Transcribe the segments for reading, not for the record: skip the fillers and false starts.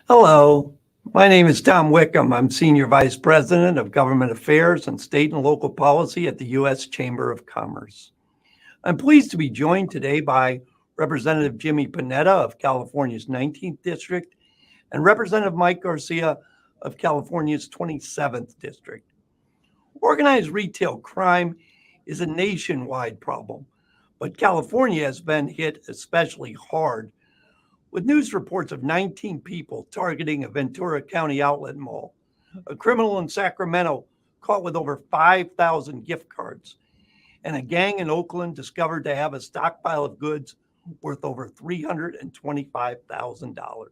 Hello, my name is Tom Wickham. I'm Senior Vice President of Government Affairs and State and Local Policy at the U.S. Chamber of Commerce. I'm pleased to be joined today by Representative Jimmy Panetta of California's 19th District and Representative Mike Garcia of California's 27th District. Organized retail crime is a nationwide problem, but California has been hit especially hard with news reports of 19 people targeting a Ventura County outlet mall, a criminal in Sacramento caught with over 5,000 gift cards, and a gang in Oakland discovered to have a stockpile of goods worth over $325,000.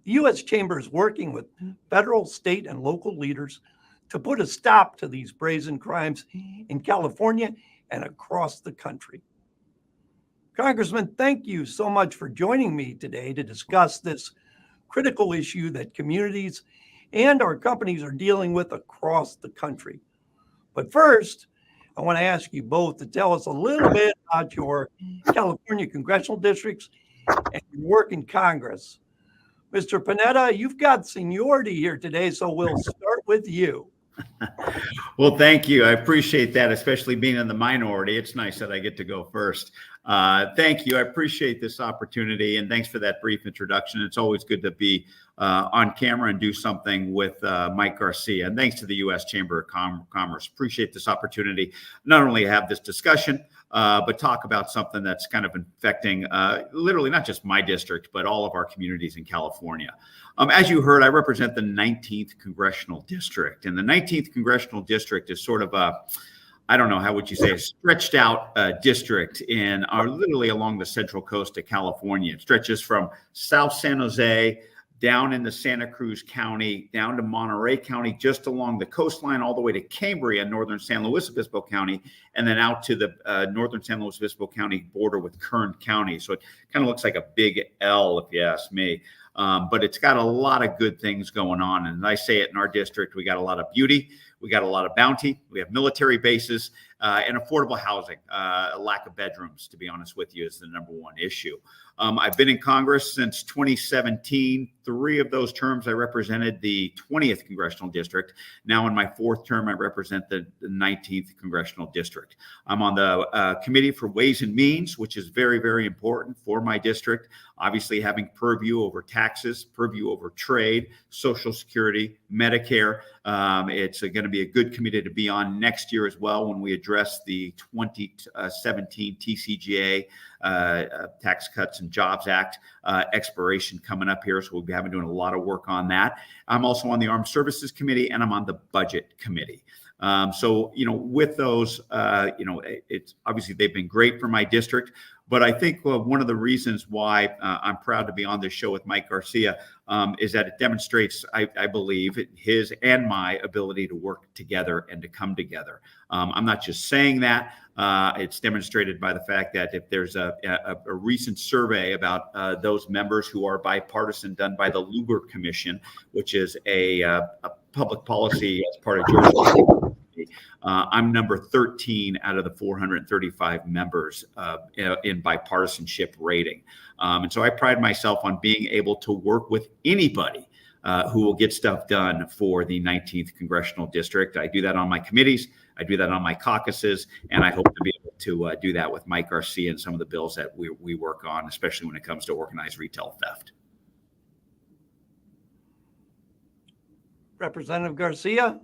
The U.S. Chamber is working with federal, state, and local leaders to put a stop to these brazen crimes in California and across the country. Congressman, thank you so much for joining me today to discuss this critical issue that communities and our companies are dealing with across the country. But first, I want to ask you both to tell us a little bit about your California congressional districts and your work in Congress. Mr. Panetta, you've got seniority here today, so we'll start with you. Well, thank you. I appreciate that, especially being in the minority. It's nice that I get to go first. Thank you. I appreciate this opportunity, and thanks for that brief introduction. It's always good to be on camera and do something with Mike Garcia. And thanks to the U.S. Chamber of Commerce. Appreciate this opportunity, not only have this discussion, but talk about something that's kind of affecting literally not just my district, but all of our communities in California. As you heard, I represent the 19th Congressional District, and the 19th Congressional District is sort of a, I don't know, how would you say, a stretched out district in literally along the central coast of California. It stretches from South San Jose down into Santa Cruz County, down to Monterey County, just along the coastline, all the way to Cambria, northern San Luis Obispo County, and then out to the northern San Luis Obispo County border with Kern County. So it kind of looks like a big L, if you ask me. But it's got a lot of good things going on. And I say it in our district, we got a lot of beauty, we got a lot of bounty, we have military bases, and affordable housing. A lack of bedrooms, to be honest with you, is the number one issue. I've been in Congress since 2017. 3 of those terms, I represented the 20th Congressional District. Now in my 4th term, I represent the 19th Congressional District. I'm on the Committee for Ways and Means, which is very, very important for my district. Obviously, having purview over taxes, purview over trade, Social Security, Medicare. It's going to be a good committee to be on next year as well when we address the 2017 TCJA Tax Cuts and Jobs Act expiration coming up here. So we'll be doing a lot of work on that. I'm also on the Armed Services Committee, and I'm on the Budget Committee. So, with those, it's obviously they've been great for my district. But I think one of the reasons why I'm proud to be on this show with Mike Garcia is that it demonstrates, I believe, his and my ability to work together and to come together. I'm not just saying that. It's demonstrated by the fact that if there's a recent survey about those members who are bipartisan done by the Lugar Commission, which is a public policy as part of Georgia. I'm number 13 out of the 435 members in bipartisanship rating. And so I pride myself on being able to work with anybody who will get stuff done for the 19th Congressional District. I do that on my committees. I do that on my caucuses. And I hope to be able to do that with Mike Garcia and some of the bills that we work on, especially when it comes to organized retail theft. Representative Garcia,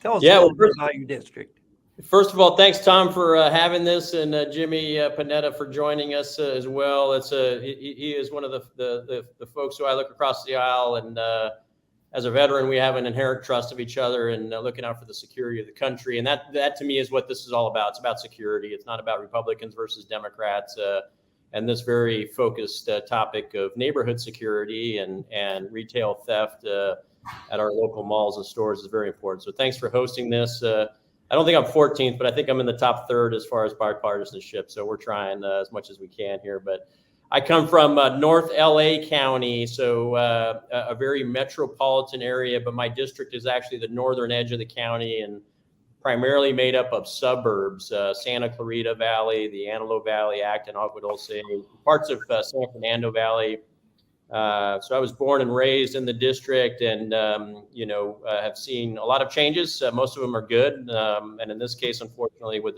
tell us a little bit about your district. First of all, thanks, Tom, for having this, and Jimmy Panetta for joining us as well. He is one of the folks who I look across the aisle, and as a veteran, we have an inherent trust of each other and looking out for the security of the country. And that to me is what this is all about. It's about security. It's not about Republicans versus Democrats. And this very focused topic of neighborhood security and retail theft at our local malls and stores is very important. So thanks for hosting this. I don't think I'm 14th, but I think I'm in the top 3rd as far as bipartisanship. So we're trying as much as we can here. But I come from North LA County, so a very metropolitan area, but my district is actually the northern edge of the county and primarily made up of suburbs, Santa Clarita Valley, the Antelope Valley, Acton, Agua Dulce, parts of San Fernando Valley, So I was born and raised in the district, and have seen a lot of changes. Most of them are good, and in this case, unfortunately, with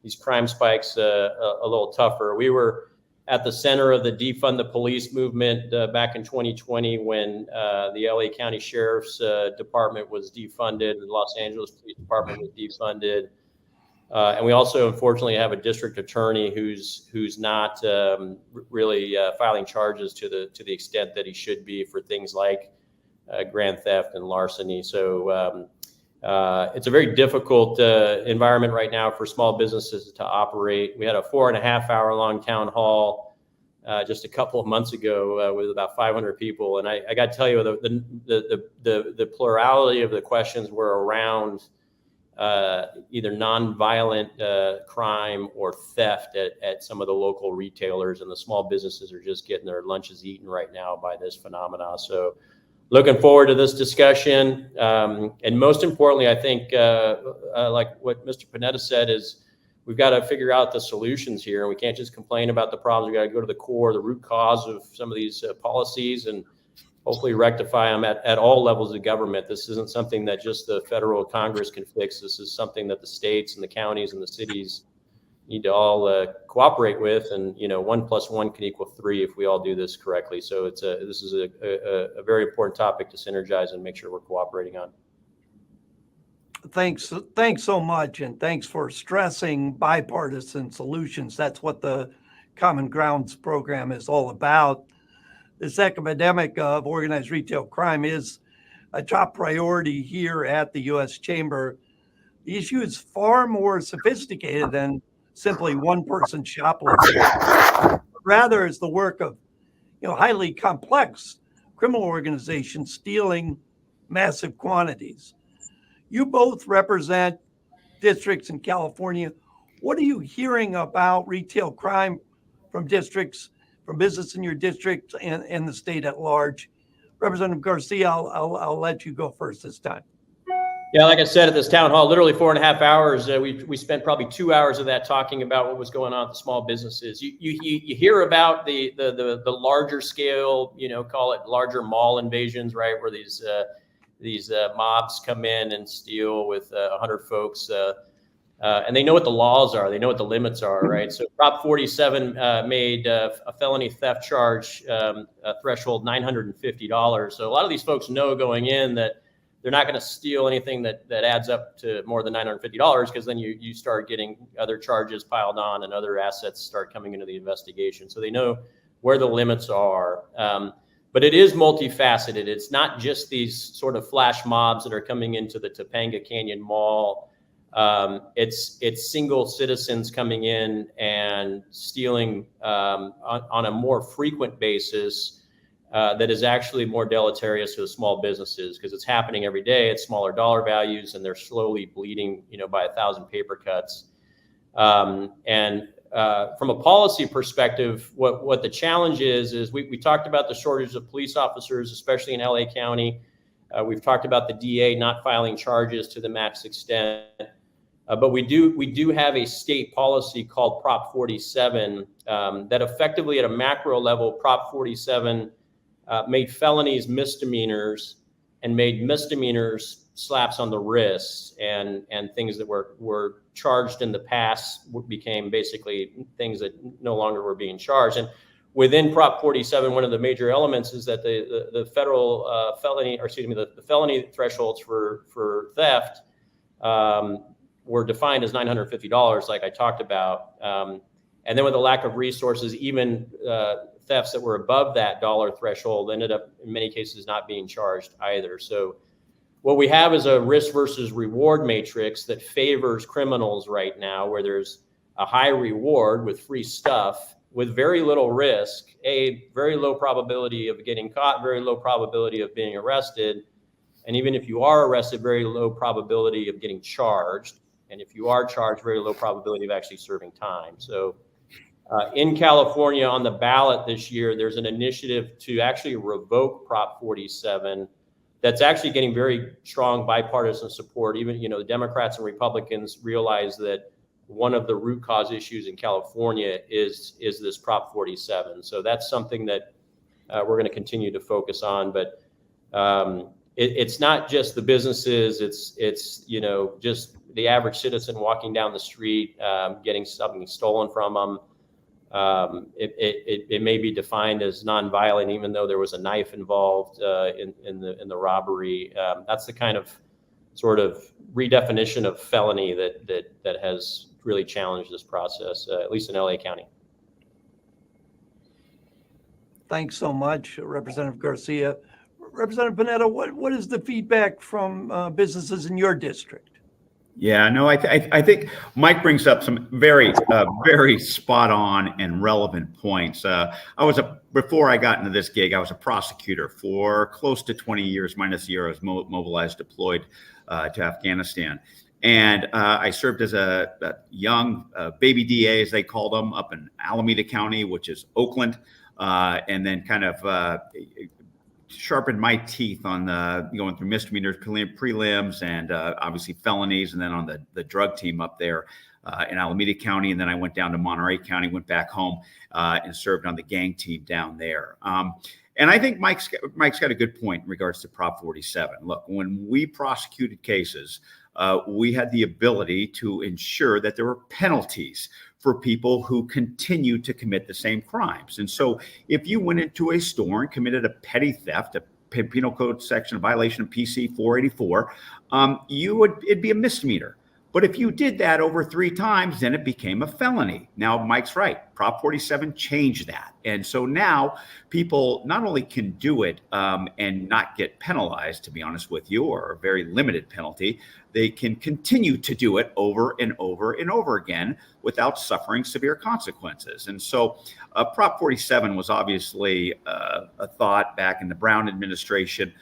these crime spikes, a little tougher. We were at the center of the defund the police movement back in 2020 when the LA County Sheriff's Department was defunded, the Los Angeles Police Department was defunded. And we also, unfortunately, have a district attorney who's not really filing charges to the extent that he should be for things like grand theft and larceny. So it's a very difficult environment right now for small businesses to operate. We had a 4.5-hour long town hall just a couple of months ago with about 500 people, and I got to tell you, the plurality of the questions were around either nonviolent crime or theft at some of the local retailers, and the small businesses are just getting their lunches eaten right now by this phenomena. So looking forward to this discussion. And most importantly, I think, like what Mr. Panetta said, is we've got to figure out the solutions here. And we can't just complain about the problems. We've got to go to the core, the root cause of some of these policies, and hopefully rectify them at all levels of government. This isn't something that just the federal Congress can fix. This is something that the states and the counties and the cities need to all cooperate with, and 1 + 1 can equal 3 if we all do this correctly. So this is a very important topic to synergize and make sure we're cooperating on. Thanks so much, and thanks for stressing bipartisan solutions. That's what the Common Grounds program is all about. This epidemic of organized retail crime is a top priority here at the U.S. Chamber. The issue is far more sophisticated than simply one-person shoplifting. Rather, is the work of highly complex criminal organizations stealing massive quantities. You both represent districts in California. What are you hearing about retail crime from districts, from business in your district and the state at large? Representative Garcia, I'll let you go first this time. Yeah, like I said at this town hall, literally 4.5 hours. We spent probably 2 hours of that talking about what was going on at the small businesses. You hear about the larger scale, call it larger mall invasions, right? Where these mobs come in and steal with 100 folks, and they know what the laws are. They know what the limits are, right? So Prop 47 made a felony theft charge threshold $950. So a lot of these folks know going in that they're not going to steal anything that adds up to more than $950, because then you start getting other charges piled on and other assets start coming into the investigation. So they know where the limits are. But it is multifaceted. It's not just these sort of flash mobs that are coming into the Topanga Canyon Mall. It's single citizens coming in and stealing on a more frequent basis. That is actually more deleterious to the small businesses, because it's happening every day. It's smaller dollar values, and they're slowly bleeding, by 1,000 paper cuts. From a policy perspective, what the challenge is we talked about the shortage of police officers, especially in LA County. We've talked about the DA not filing charges to the max extent. But we do have a state policy called Prop 47 that effectively, at a macro level, Prop 47 made felonies misdemeanors and made misdemeanors slaps on the wrists, and things that were charged in the past became basically things that no longer were being charged. And within Prop 47, one of the major elements is that the federal the felony thresholds for theft were defined as $950, like I talked about. And then with the lack of resources, even thefts that were above that dollar threshold ended up in many cases not being charged either. So what we have is a risk versus reward matrix that favors criminals right now, where there's a high reward with free stuff with very little risk, a very low probability of getting caught, very low probability of being arrested. And even if you are arrested, very low probability of getting charged. And if you are charged, very low probability of actually serving time. So in California, on the ballot this year, there's an initiative to actually revoke Prop 47 that's actually getting very strong bipartisan support. Even, the Democrats and Republicans realize that one of the root cause issues in California is this Prop 47. So that's something that we're going to continue to focus on. But it's not just the businesses. It's just the average citizen walking down the street, getting something stolen from them. It may be defined as nonviolent, even though there was a knife involved in the robbery. That's the kind of sort of redefinition of felony that has really challenged this process, at least in LA County. Thanks so much, Representative Garcia. Representative Panetta, what is the feedback from businesses in your district? Yeah, no, I think Mike brings up some very spot on and relevant points. Before I got into this gig, I was a prosecutor for close to 20 years, minus a year. I was mobilized, deployed to Afghanistan. And I served as a young baby DA, as they called them, up in Alameda County, which is Oakland, and then kind of sharpened my teeth on going through misdemeanors, prelims, and obviously felonies, and then on the drug team up there in Alameda County. And then I went down to Monterey County, went back home and served on the gang team down there. And I think Mike's got a good point in regards to Prop 47. Look, when we prosecuted cases, we had the ability to ensure that there were penalties for people who continue to commit the same crimes. And so if you went into a store and committed a petty theft, a penal code section violation of PC 484, it'd be a misdemeanor. But if you did that over 3 times, then it became a felony. Now, Mike's right. Prop 47 changed that. And so now people not only can do it and not get penalized, to be honest with you, or a very limited penalty, they can continue to do it over and over and over again without suffering severe consequences. And so Prop 47 was obviously a thought back in the Brown administration,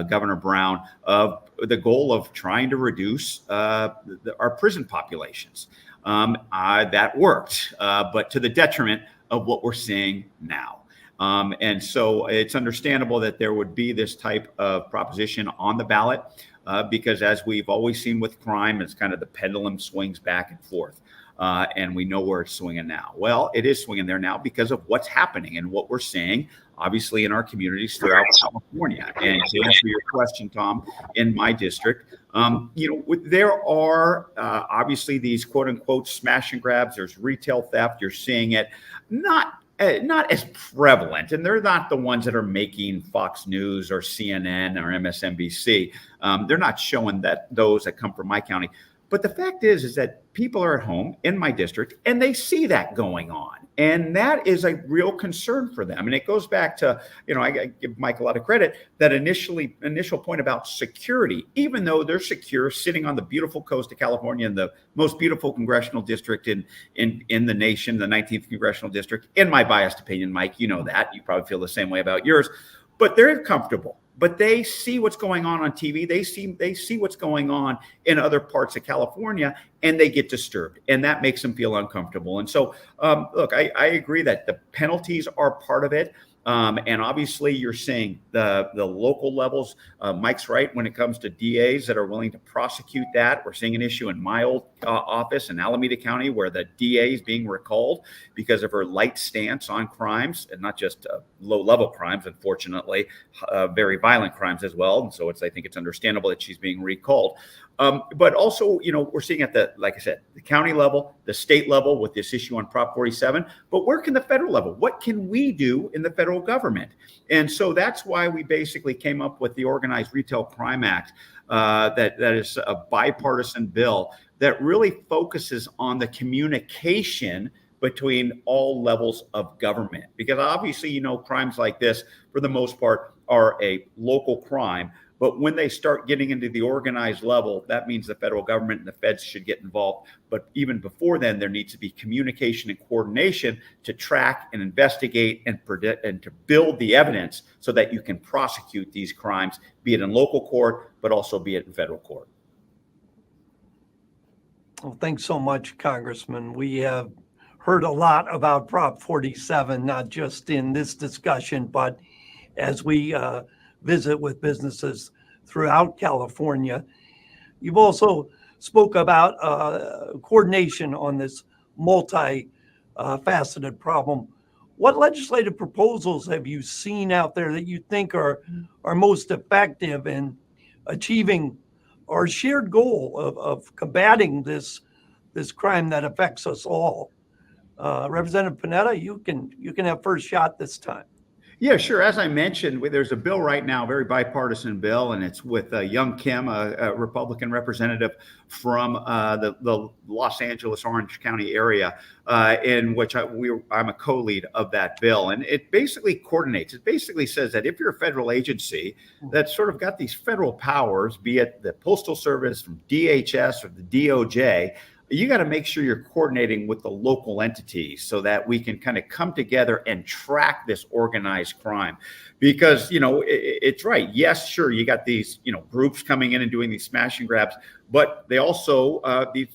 Governor Brown, of the goal of trying to reduce our prison populations. That worked, but to the detriment of what we're seeing now. And so it's understandable that there would be this type of proposition on the ballot because, as we've always seen with crime, it's kind of the pendulum swings back and forth. And we know where it's swinging now. Well, it is swinging there now because of what's happening and what we're seeing, obviously, in our communities throughout California. And to answer your question, Tom, in my district, there are obviously these quote unquote smash and grabs. There's retail theft. You're seeing it not as prevalent, and they're not the ones that are making Fox News or CNN or MSNBC. They're not showing those that come from my county. But the fact is that people are at home in my district and they see that going on. And that is a real concern for them. And it goes back to, I give Mike a lot of credit, that initial point about security, even though they're secure sitting on the beautiful coast of California in the most beautiful congressional district in the nation, the 19th congressional district, in my biased opinion, Mike, you know that. You probably feel the same way about yours. But they're comfortable. But they see what's going on TV. They see what's going on in other parts of California, and they get disturbed, and that makes them feel uncomfortable. And so, look, I agree that the penalties are part of it. And obviously, you're seeing the local levels. Mike's right when it comes to DAs that are willing to prosecute that. We're seeing an issue in my old office in Alameda County where the DA is being recalled because of her light stance on crimes, and not just low-level crimes, unfortunately, very violent crimes as well. And so I think it's understandable that she's being recalled. But also, we're seeing at like I said, the county level, the state level with this issue on Prop 47, but where can the federal level? What can we do in the federal government? And so that's why we basically came up with the Organized Retail Crime Act that is a bipartisan bill that really focuses on the communication between all levels of government. Because obviously, crimes like this, for the most part, are a local crime. But when they start getting into the organized level, that means the federal government and the feds should get involved. But even before then, there needs to be communication and coordination to track and investigate and predict and to build the evidence so that you can prosecute these crimes, be it in local court, but also be it in federal court. Well, thanks so much, Congressman. We have heard a lot about Prop 47, not just in this discussion, but as we visit with businesses throughout California. You've also spoke about coordination on this multi-faceted problem. what legislative proposals have you seen out there that you think are most effective in achieving our shared goal of combating this crime that affects us all? Representative Panetta, you can have first shot this time. Yeah, sure. As I mentioned, there's a bill right now, very bipartisan bill, and it's with Young Kim, a Republican representative from the Los Angeles, Orange County area, in which I'm a co-lead of that bill. And it basically coordinates. It basically says that if you're a federal agency that's sort of got these federal powers, be it the Postal Service, from DHS or the DOJ, you got to make sure you're coordinating with the local entities so that we can kind of come together and track this organized crime. Because, it's right. Yes, sure, you got these, groups coming in and doing these smash and grabs, but they also, these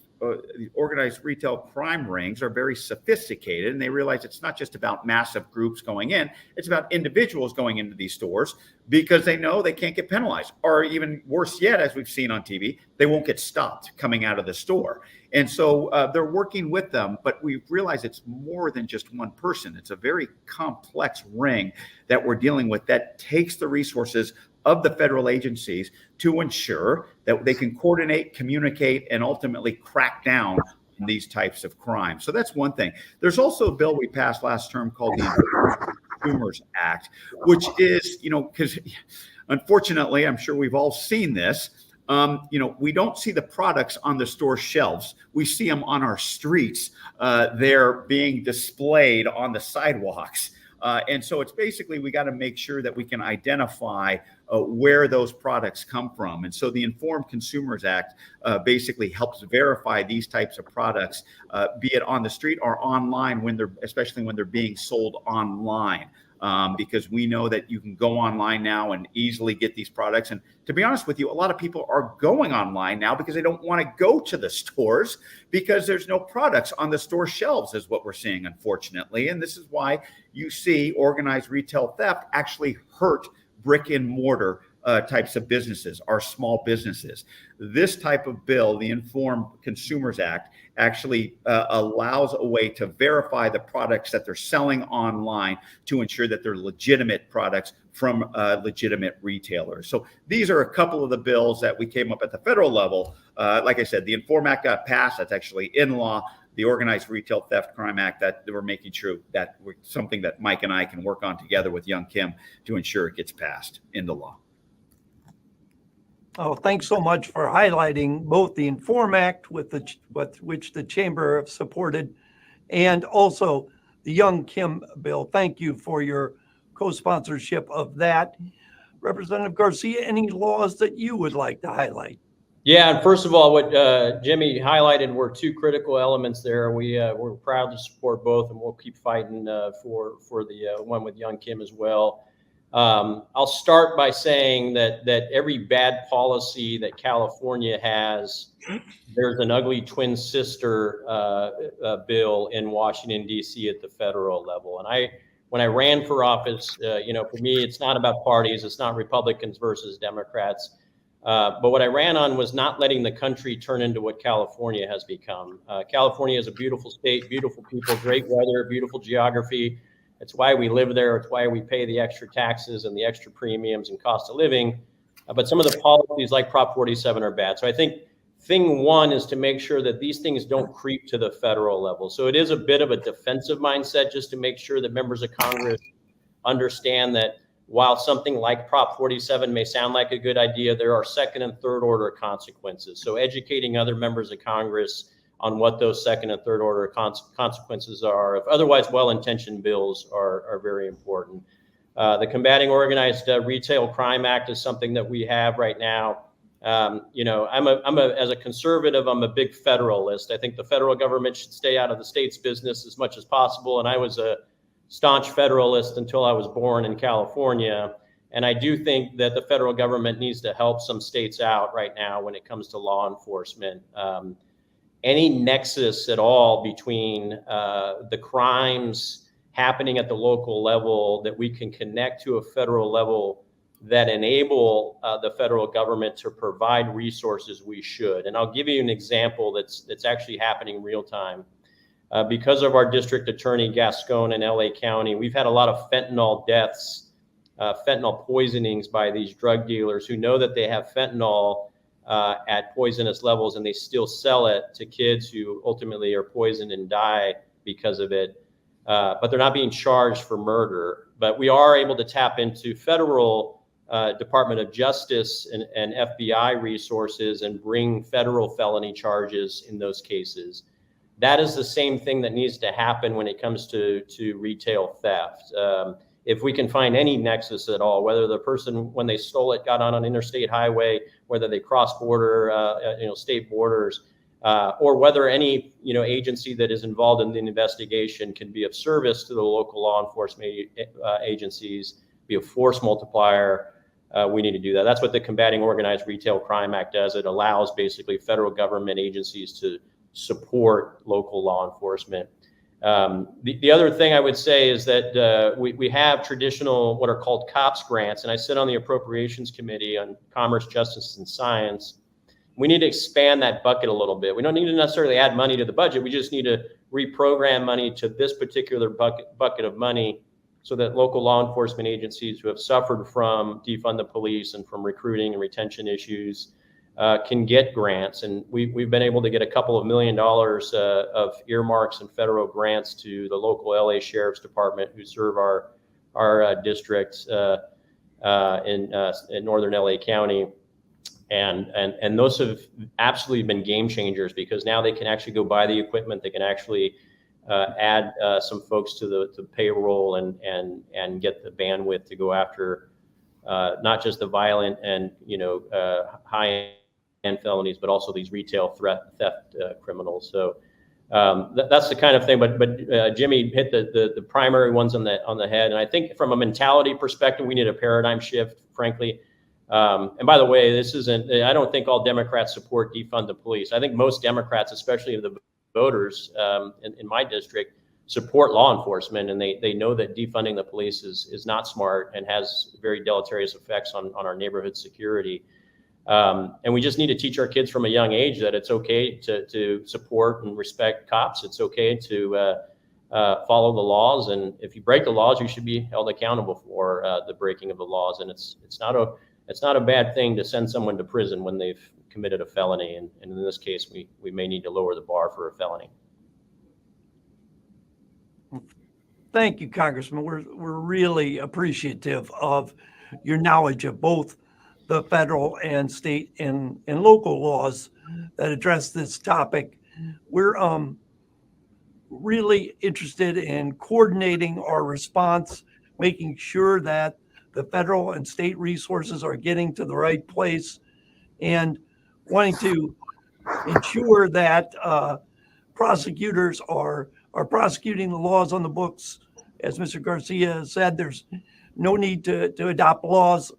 organized retail crime rings are very sophisticated, and they realize it's not just about massive groups going in, it's about individuals going into these stores because they know they can't get penalized, or even worse yet, as we've seen on TV, they won't get stopped coming out of the store. And so they're working with them, but we realize it's more than just one person. It's a very complex ring that we're dealing with that takes the resources of the federal agencies to ensure that they can coordinate, communicate, and ultimately crack down on these types of crimes. So that's one thing. There's also a bill we passed last term called the Consumers Act, which is, because unfortunately, I'm sure we've all seen this, we don't see the products on the store shelves. We see them on our streets. They're being displayed on the sidewalks. And so it's basically, we got to make sure that we can identify where those products come from. And so the Informed Consumers Act basically helps verify these types of products, be it on the street or online, especially when they're being sold online. Because we know that you can go online now and easily get these products. And to be honest with you, a lot of people are going online now because they don't want to go to the stores because there's no products on the store shelves, is what we're seeing, unfortunately. And this is why you see organized retail theft actually hurt brick and mortar types of businesses, our small businesses. This type of bill, the Informed Consumers Act, actually allows a way to verify the products that they're selling online to ensure that they're legitimate products from legitimate retailers. So these are a couple of the bills that we came up at the federal level. Like I said, the Inform Act got passed. That's actually in law. The Organized Retail Theft Crime Act, that we're making sure that we're something that Mike and I can work on together with Young Kim to ensure it gets passed into law. Oh, thanks so much for highlighting both the Inform Act, with which the Chamber have supported, and also the Young Kim bill. Thank you for your co-sponsorship of that. Representative Garcia, any laws that you would like to highlight? Yeah, and first of all, what Jimmy highlighted were two critical elements there. We're proud to support both, and we'll keep fighting for the one with Young Kim as well. I'll start by saying that every bad policy that California has, there's an ugly twin sister bill in Washington, D.C. at the federal level. And when I ran for office, for me, it's not about parties. It's not Republicans versus Democrats. But what I ran on was not letting the country turn into what California has become. California is a beautiful state, beautiful people, great weather, beautiful geography. It's why we live there. It's why we pay the extra taxes and the extra premiums and cost of living. But some of the policies like Prop 47 are bad. So I think thing one is to make sure that these things don't creep to the federal level. So it is a bit of a defensive mindset, just to make sure that members of Congress understand that while something like Prop 47 may sound like a good idea, there are second and third order consequences. So educating other members of Congress on what those second and third order consequences are of otherwise well-intentioned bills are very important. The Combating Organized Retail Crime Act is something that we have right now. As a conservative, I'm a big federalist. I think the federal government should stay out of the state's business as much as possible. And I was a staunch federalist until I was born in California. And I do think that the federal government needs to help some states out right now when it comes to law enforcement. Any nexus at all between the crimes happening at the local level that we can connect to a federal level that enable the federal government to provide resources, we should. And I'll give you an example that's actually happening real time. Because of our district attorney, Gascon and LA County, we've had a lot of fentanyl deaths, fentanyl poisonings by these drug dealers who know that they have fentanyl at poisonous levels, and they still sell it to kids who ultimately are poisoned and die because of it. But they're not being charged for murder. But we are able to tap into federal Department of Justice and FBI resources and bring federal felony charges in those cases. That is the same thing that needs to happen when it comes to retail theft. If we can find any nexus at all, whether the person, when they stole it, got on an interstate highway, whether they crossed border, state borders, or whether any, agency that is involved in the investigation can be of service to the local law enforcement agencies, be a force multiplier, we need to do that. That's what the Combating Organized Retail Crime Act does. It allows basically federal government agencies to support local law enforcement. The other thing I would say is that we have traditional, what are called COPS grants, and I sit on the Appropriations Committee on Commerce, Justice, and Science. We need to expand that bucket a little bit. We don't need to necessarily add money to the budget. We just need to reprogram money to this particular bucket of money so that local law enforcement agencies who have suffered from defund the police and from recruiting and retention issues can get grants. And we've been able to get a couple of $1 million of earmarks and federal grants to the local LA Sheriff's Department who serve our districts in northern LA County. And those have absolutely been game changers because now they can actually go buy the equipment. They can actually add some folks to the payroll and get the bandwidth to go after not just the violent and high-end felonies, but also these retail theft criminals. So that's the kind of thing. But Jimmy hit the primary ones on the head. And I think from a mentality perspective, we need a paradigm shift, frankly. And by the way, I don't think all Democrats support defund the police. I think most Democrats, especially the voters in my district, support law enforcement, and they know that defunding the police is not smart and has very deleterious effects on our neighborhood security. And we just need to teach our kids from a young age that it's okay to support and respect cops. It's okay to follow the laws, and if you break the laws, you should be held accountable for the breaking of the laws. And it's not a bad thing to send someone to prison when they've committed a felony. And in this case, we may need to lower the bar for a felony. Thank you, Congressman. We're really appreciative of your knowledge of both the federal and state and local laws that address this topic. We're really interested in coordinating our response, making sure that the federal and state resources are getting to the right place, and wanting to ensure that prosecutors are prosecuting the laws on the books. As Mr. Garcia said, there's no need to adopt laws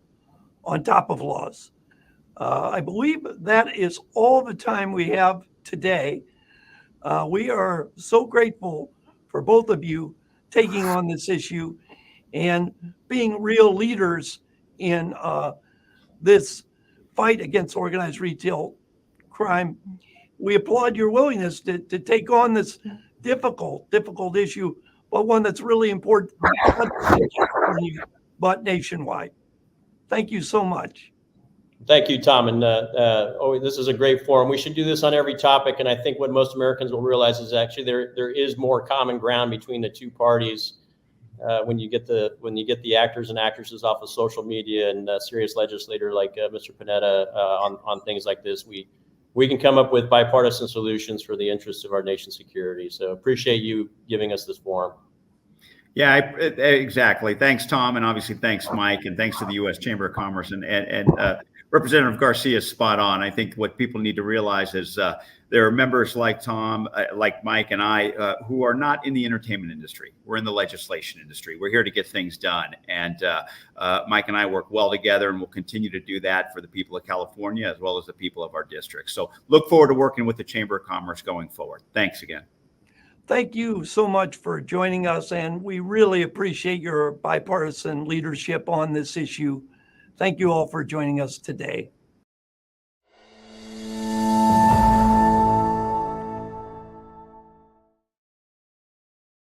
on top of laws. I believe that is all the time we have today. We are so grateful for both of you taking on this issue and being real leaders in this fight against organized retail crime. We applaud your willingness to take on this difficult issue, but one that's really important, but nationwide. Thank you so much. Thank you, Tom. And this is a great forum. We should do this on every topic. And I think what most Americans will realize is actually there is more common ground between the two parties. When you get the actors and actresses off of social media and a serious legislator like Mr. Panetta on things like this, we can come up with bipartisan solutions for the interests of our nation's security. So appreciate you giving us this forum. Yeah, exactly. Thanks, Tom, and obviously thanks, Mike, and thanks to the U.S. Chamber of Commerce and Representative Garcia is spot on. I think what people need to realize is there are members like Tom, like Mike and I, who are not in the entertainment industry. We're in the legislation industry. We're here to get things done. And Mike and I work well together, and we'll continue to do that for the people of California as well as the people of our district. So look forward to working with the Chamber of Commerce going forward. Thanks again. Thank you so much for joining us, and we really appreciate your bipartisan leadership on this issue. Thank you all for joining us today.